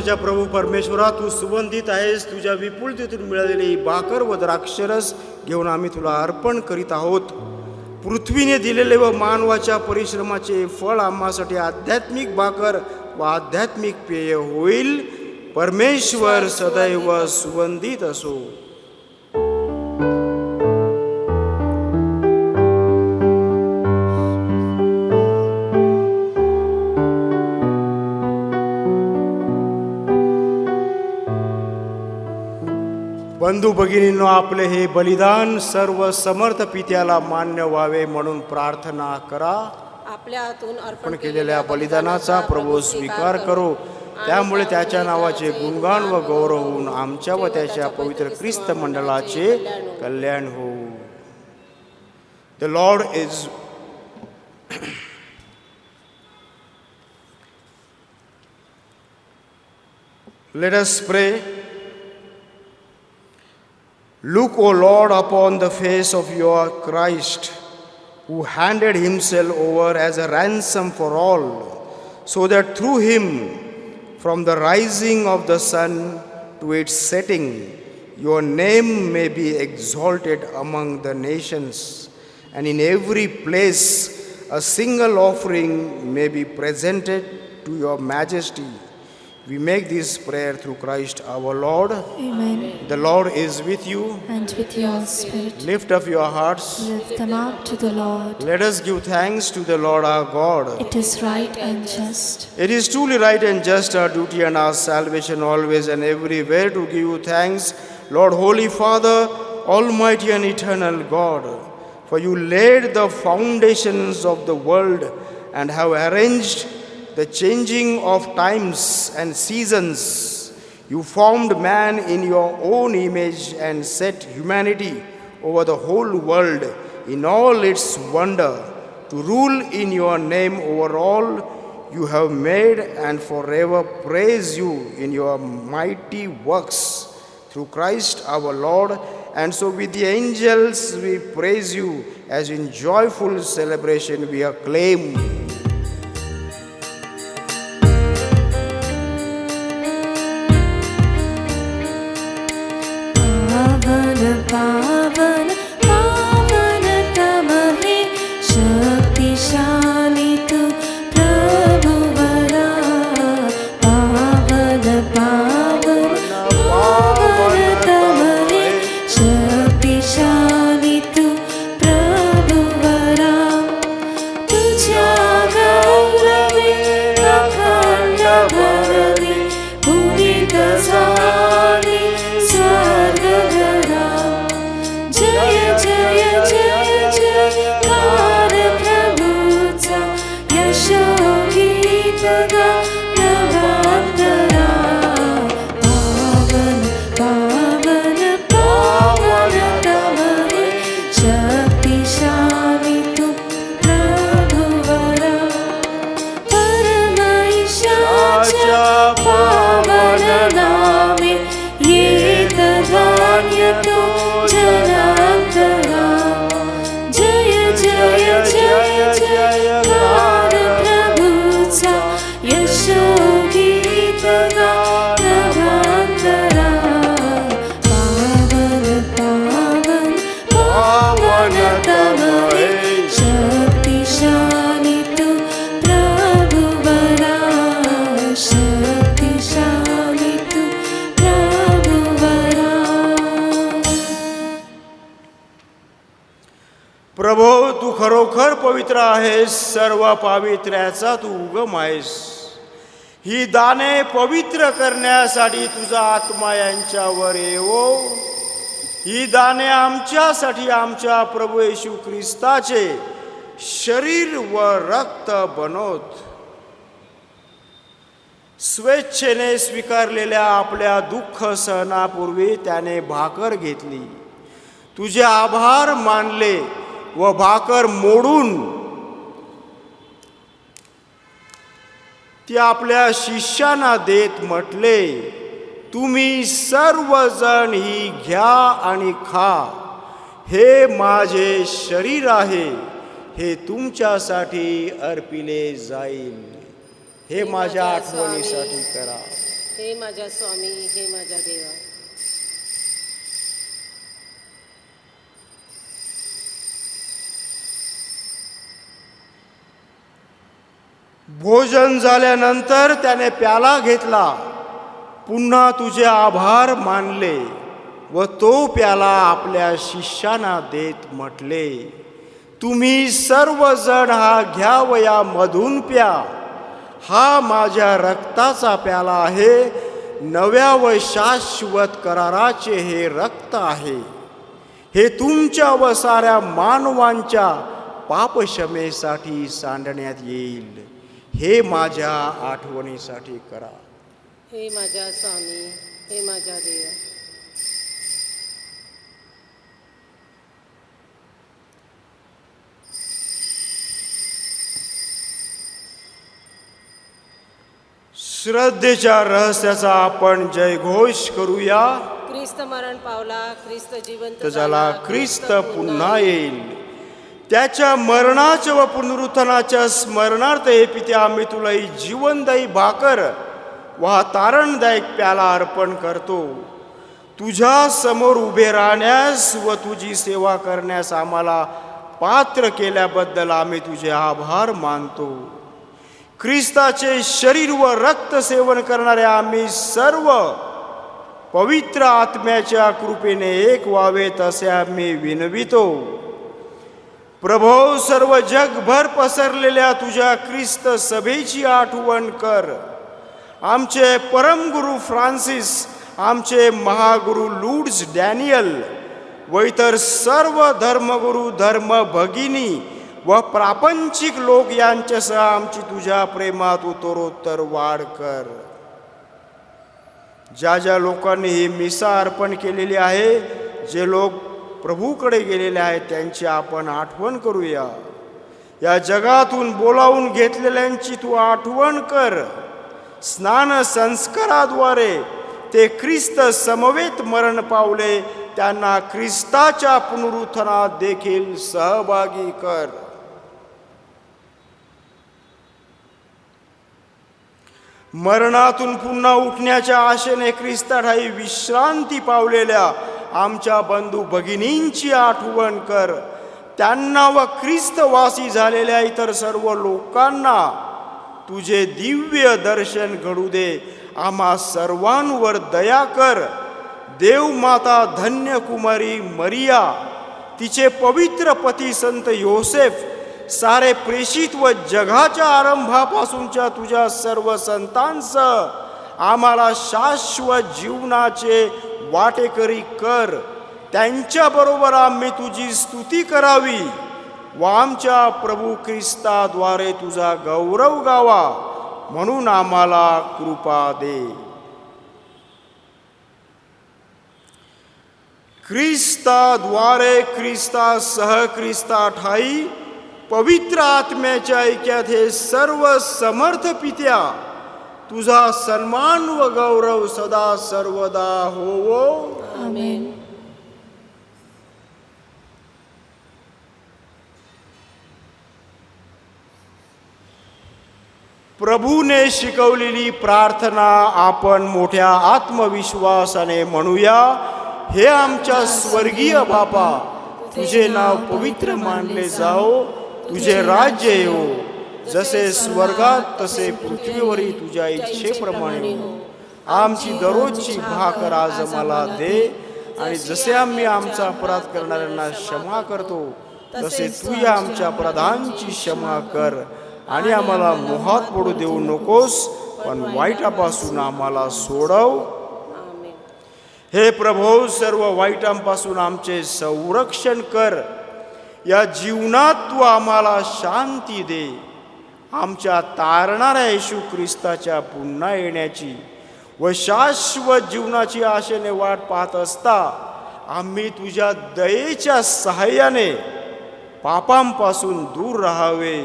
[SPEAKER 2] माझ्या प्रभू परमेश्वरा, तू सुगंधित आहेस. तुझ्या विपुलतेतून मिळालेली ही भाकर व द्राक्षरस घेऊन आम्ही तुला अर्पण करीत आहोत. पृथ्वीने दिलेले व मानवाच्या परिश्रमाचे फळ आम्हासाठी आध्यात्मिक भाकर व आध्यात्मिक पेय होईल. परमेश्वर सदैव सुगंधित असो. बंधू भगिनींनो, आपले हे बलिदान सर्व समर्थ पित्याला मान्य व्हावे म्हणून प्रार्थना करा.
[SPEAKER 1] आपल्या हातून
[SPEAKER 2] अर्पण केलेल्या बलिदानाचा प्रभू स्वीकार करो. त्यामुळे त्याच्या नावाचे गुणगान व गौरव होऊन आमच्या व त्याच्या पवित्र ख्रिस्त मंडळाचे कल्याण हो. The Lord is let us pray. Look, O Lord, upon the face of your Christ, who handed himself over as a ransom for all, so that through him, from the rising of the sun to its setting, your name may be exalted among the nations, and in every place a single offering may be presented to your majesty. We make this prayer through Christ our Lord.
[SPEAKER 5] Amen.
[SPEAKER 2] The Lord is with you.
[SPEAKER 5] And with your spirit,
[SPEAKER 2] Lift up your hearts.
[SPEAKER 5] lift them up to the Lord.
[SPEAKER 2] Let us give thanks to the Lord our God.
[SPEAKER 5] It is right and just.
[SPEAKER 2] It is truly right and just, our duty and our salvation, always and everywhere to give you thanks, Lord, Holy Father, Almighty and eternal God. For you laid the foundations of the world and have arranged the changing of times and seasons. You formed man in your own image and set humanity over the whole world in all its wonder, to rule in your name over all you have made and forever praise you in your mighty works. Through Christ our Lord, and so with the angels we praise you, as in joyful celebration we acclaim.
[SPEAKER 5] पावन पावन तमहे शक्तिशाली तू प्रभुवरा. पावन पावन पावन तमहे शक्तिशाली तू प्रभुवरा. तुझ्या गौरवे अखंड भरवे पुनीत झाले स्वर्गधरा. जय जय जय जयकार प्रभूचा यशोगीत गा प्रभातरा. पावन पावन पावन तमहे शक्तिशाली तू प्रभुवरा. परमेशाच्या पावन नामे येत धान्य तो जनांतरा. जय जय जय जयकार प्रभूचा यशोगीत गा प्रभातरा. पावन पावन पावन तमहे शक्तिशाली तू प्रभुवरा. शक्तिशाली तू प्रभुवरा.
[SPEAKER 2] प्रभो, तू खरोखर पवित्र आहेस. सर्व पावित्र्याचा तू उगम आहेस. ही दाने पवित्र करण्यासाठी तुझा आत्मा यांच्यावर येवो. ही दाने आमच्यासाठी आमच्या प्रभू येशू ख्रिस्ताचे शरीर व रक्त बनवत. स्वेच्छेने स्वीकारलेल्या आपल्या दुःख सहनापूर्वी त्याने भाकर घेतली, तुझे आभार मानले व भाकर मोडून ती आपल्या शिष्यांना देत म्हटले, तुम्ही सर्वजण ही घ्या आणि खा. हे माझे शरीर आहे, हे तुमच्यासाठी अर्पिले जाईल. हे माझ्या आठवणीसाठी करा.
[SPEAKER 7] हे माझ्या स्वामी, हे माझ्या देवा.
[SPEAKER 2] भोजन झाल्यानंतर त्याने प्याला घेतला, पुन्हा तुझे आभार मानले व तो प्याला आपल्या शिष्यांना देत म्हटले, तुम्ही सर्वजण हा घ्या व यामधून प्या. हा माझ्या रक्ताचा प्याला आहे, नव्या व शाश्वत कराराचे हे रक्त आहे. हे तुमच्या व साऱ्या मानवांच्या पापक्षमेसाठी सांडण्यात येईल. हे माझ्या आठवणीसाठी करा.
[SPEAKER 7] हे माझ्या स्वामी, हे माझ्या देवा.
[SPEAKER 2] श्रद्धेच्या रहस्याचा आपण जयघोष करूया.
[SPEAKER 7] ख्रिस्त मरण पावला, ख्रिस्त जिवंत
[SPEAKER 2] झाला, ख्रिस्त पुन्हा येईल. त्याच्या मरणाच्या व पुनरुत्थानाच्या स्मरणार्थ हे पित्या, आम्ही तुला ही जीवनदायी भाकर व हा तारणदायक प्याला अर्पण करतो. तुझ्या समोर उभे राहण्यास व तुझी सेवा करण्यास आम्हाला पात्र केल्याबद्दल आम्ही तुझे आभार मानतो. ख्रिस्ताचे शरीर व रक्त सेवन करणारे आम्ही सर्व पवित्र आत्म्याच्या कृपेने एक व्हावेत असे आम्ही विनवितो. प्रभो, सर्व जगभर पसरलेल्या तुझ्या ख्रिस्त सभेची आठवण कर. आमचे परमगुरू फ्रान्सिस, आमचे महागुरू लूड्स डॅनियल व इतर सर्व धर्मगुरू, धर्म भगिनी व प्रापंचिक लोक यांच्यासह आमची तुझ्या प्रेमात उत्तरोत्तर वाढ कर. ज्या ज्या लोकांनी ही मिसा अर्पण केलेली आहे, जे लोक प्रभूकडे गेलेले आहेत, त्यांची आपण आठवण करूया. या जगातून बोलावून घेतलेल्यांची तू आठवण कर. स्नान संस्काराद्वारे ते ख्रिस्त समवेत मरण पावले, त्यांना ख्रिस्ताच्या पुनरुत्थानात देखील सहभागी कर. मरणातून पुन्हा उठण्याच्या आशेने ख्रिस्ताठाई विश्रांती पावलेल्या आमच्या बंधू भगिनींची आठवण कर. त्यांना व ख्रिस्तवासी झालेल्या इतर सर्व लोकांना तुझे दिव्य दर्शन घडू दे. आम्हा सर्वांवर दया कर. देवमाता धन्य कुमारी मरिया, तिचे पवित्र पती संत योसेफ, सारे प्रेषित व जगाच्या आरंभापासूनच्या तुझ्या सर्व संतांसह आम्हाला शाश्वत जीवनाचे वाटेकरी कर. त्यांच्याबरोबर आम्ही तुझी स्तुती करावी व आमच्या प्रभू ख्रिस्ताद्वारे तुझा गौरव गावा, म्हणून आम्हाला कृपा दे. ख्रिस्ताद्वारे, ख्रिस्तासह, ख्रिस्ताठाई पवित्र आत्म्याच्या ऐक्यात हे सर्व समर्थ पित्या, तुझा सन्मान व गौरव सदा सर्वदा होवो.
[SPEAKER 7] आमेन.
[SPEAKER 2] प्रभूने शिकवलेली प्रार्थना आपण मोठ्या आत्मविश्वासाने म्हणूया. हे आमच्या स्वर्गीय बापा, तुझे नाव पवित्र मानले जाओ. तुझे राज्य येवो. जसे स्वर्गात तसे पृथ्वीवरही तुझ्या इच्छेप्रमाणे हो. आमची दररोजची भाकर आज आम्हाला दे, आणि जसे आम्ही आमचा अपराध करणाऱ्यांना क्षमा करतो, तसे तू या आमच्या अपराधांची क्षमा कर. आणि आम्हाला मोहात पडू देऊ नकोस, पण वाईटापासून आम्हाला सोडव. हे प्रभो, सर्व वाईटांपासून आमचे संरक्षण कर. या जीवनात तू आम्हाला शांती दे. आमच्या तारणाऱ्या येशू ख्रिस्ताच्या पुन्हा येण्याची व शाश्वत जीवनाची आशेने वाट पाहत असता आम्ही तुझ्या दयेच्या सहाय्याने पापांपासून दूर राहावे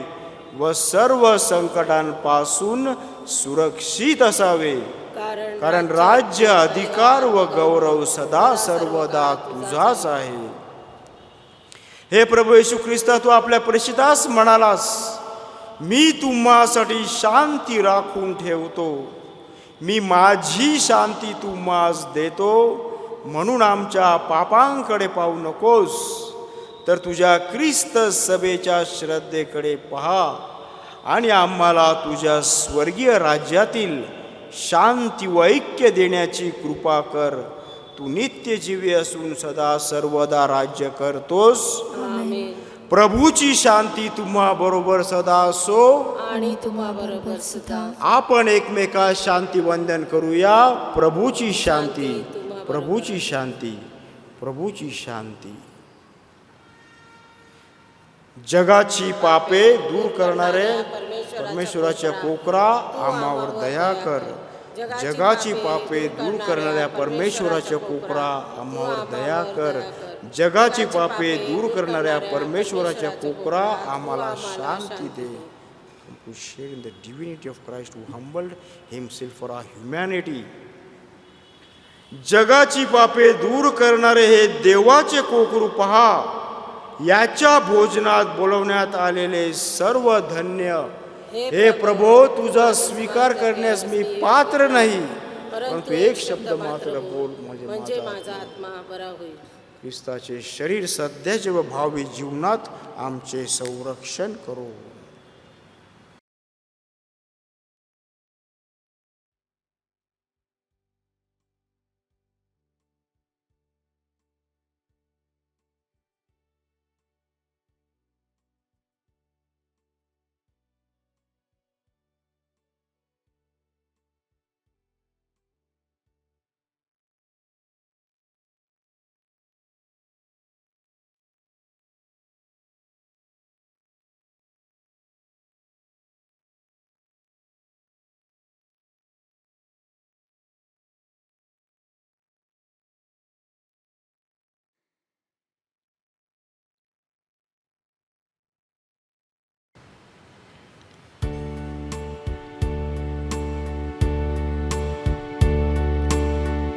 [SPEAKER 2] व सर्व संकटांपासून सुरक्षित असावे. कारण राज्य, अधिकार व गौरव सदा सर्वदा तुझाच आहे. हे प्रभू येशू ख्रिस्ता, तू आपल्या प्रेषितास म्हणालास, मी तुम्हासाठी शांती राखून ठेवतो. मी माझी शांती तुम्हास देतो, म्हणून आमच्या पापांकडे पाहू नकोस, तर तुझ्या ख्रिस्त सभेच्या श्रद्धेकडे पहा आणि आम्हाला तुझ्या स्वर्गीय राज्यातील शांती व ऐक्य देण्याची कृपा कर. तू नित्य जीवी असून सदा सर्वदा राज्य करतोस. प्रभूची शांती तुम्हा बरोबर सदा असो.
[SPEAKER 5] आणि तुम्हा बरोबर सुद्धा.
[SPEAKER 2] आपण एकमेकास शांती वंदन करूया. प्रभूची शांती, प्रभूची शांती, प्रभूची शांती. जगाची पापे दूर करणारे परमेश्वराच्या कोकरा, आम्हावर दया कर. जगाची पापे दूर करणाऱ्या परमेश्वराच्या कोकरा, आम्हावर दया कर. जगाची पापे दूर करणाऱ्या परमेश्वराच्या कोकरा, आम्हाला शांती दे. To share in the divinity of Christ who humbled himself for our humanity. जगाची पापे दूर करणारे हे देवाचे कोकरू पहा. याच्या भोजनात बोलवण्यात आलेले सर्व धन्य. हे प्रभो, तुझा स्वीकार करण्यास मी पात्र नाही, परंतु एक शब्द मात्र बोल,
[SPEAKER 7] म्हणजे माझा आत्मा बरा होईल.
[SPEAKER 2] ख्रिस्ताचे शरीर सध्याचे व भावी जीवनात आमचे संरक्षण करो.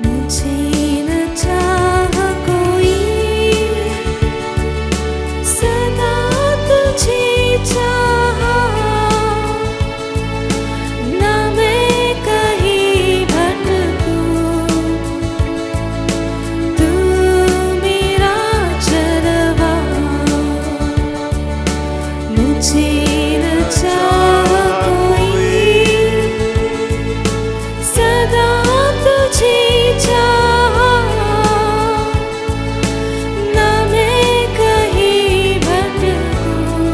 [SPEAKER 5] मुझे न चाह कोई, सदा तुझे चाहा. न मैं कहीं भटकूं, तू मेरा चरवा. मुझे न चाह कोई, सदा तुझे चाहा. न मैं कहीं भटकूं,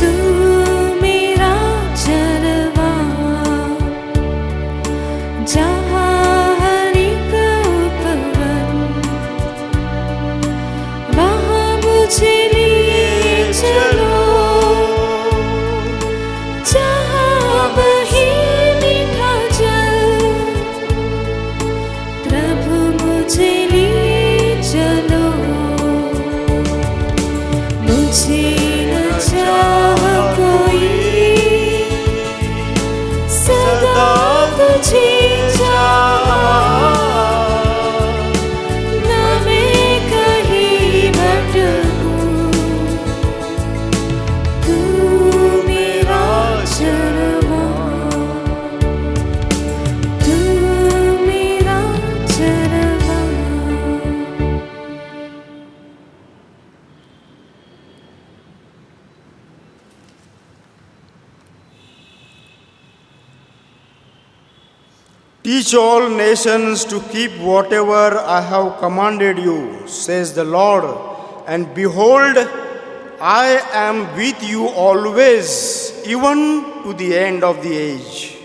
[SPEAKER 5] तू मेरा चरवा. जहाँ हरित उपवन, वहाँ मुझे लिए चलो. जहाँ बहे मीठा जल, प्रभु मुझे लिए चलो. मुझे न चाह कोई, सदा तुझे चाहा. न मैं कहीं भटकूं, तू मेरा चरवा. तू मेरा चरवा.
[SPEAKER 2] Teach all nations to keep whatever I have commanded you, says the Lord. And behold, I am with you always, even to the end of the age.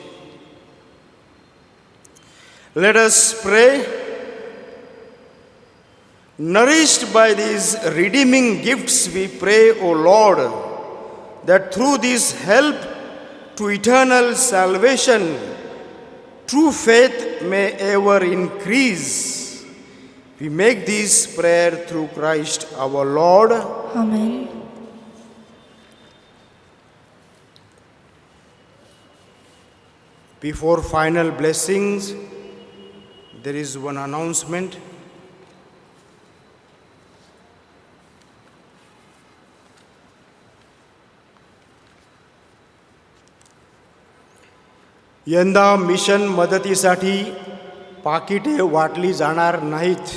[SPEAKER 2] Let us pray. Nourished by these redeeming gifts, we pray, O Lord, that through this help to eternal salvation, true faith may ever increase. We make this prayer through Christ our Lord.
[SPEAKER 5] Amen.
[SPEAKER 2] Before final blessings, there is one announcement. यंदा mission मदतीसाठी पाकिटे वाटली जाणार नाहीत.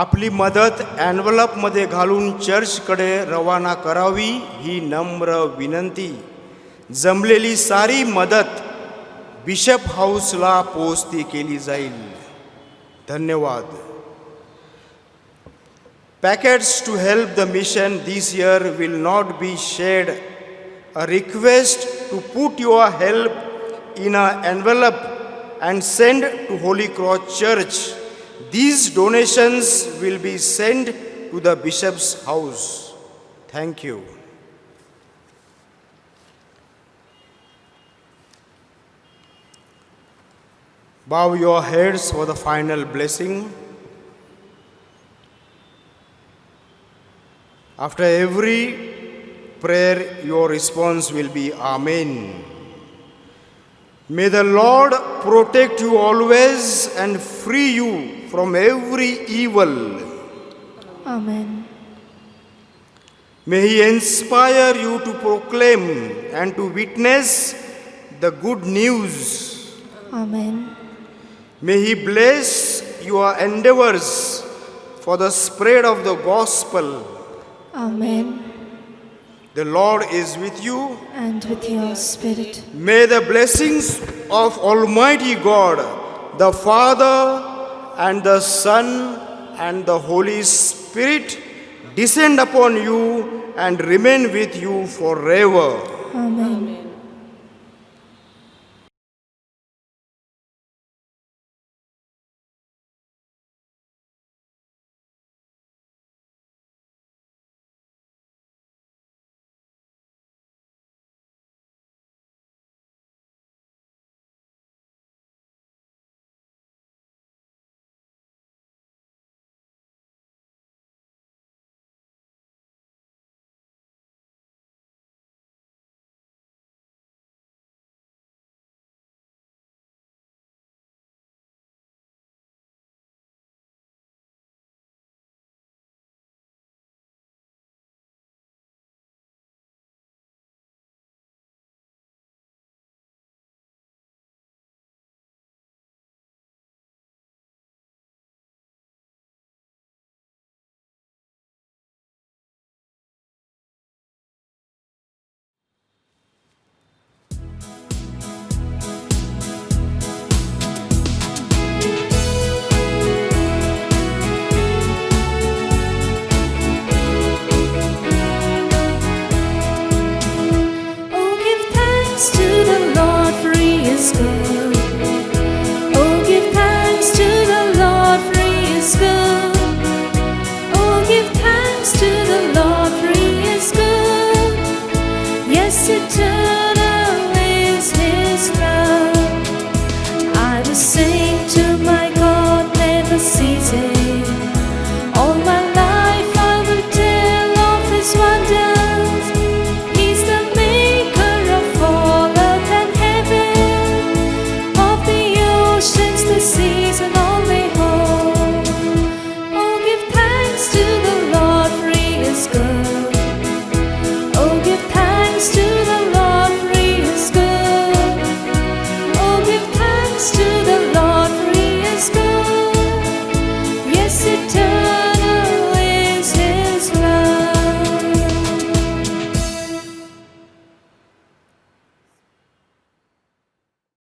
[SPEAKER 2] आपली मदत ॲन्व्हलपमध्ये घालून चर्चकडे रवाना करावी ही नम्र विनंती. जमलेली सारी मदत बिशप हाऊसला पोचती केली जाईल. धन्यवाद. Packets to help the mission this year will not be shared. A request to put your help in an envelope and send to Holy Cross Church. These donations will be sent to the bishop's house. Thank you. Bow your heads for the final blessing. After every prayer, your response will be Amen. May the Lord protect you always and free you from every evil.
[SPEAKER 5] Amen.
[SPEAKER 2] May He inspire you to proclaim and to witness the good news.
[SPEAKER 5] Amen.
[SPEAKER 2] May He bless your endeavors for the spread of the gospel.
[SPEAKER 5] Amen.
[SPEAKER 2] The Lord is with you.
[SPEAKER 5] And with your spirit.
[SPEAKER 2] May the blessings of Almighty God, the Father and the Son and the Holy Spirit descend upon you and remain with you forever.
[SPEAKER 5] Amen.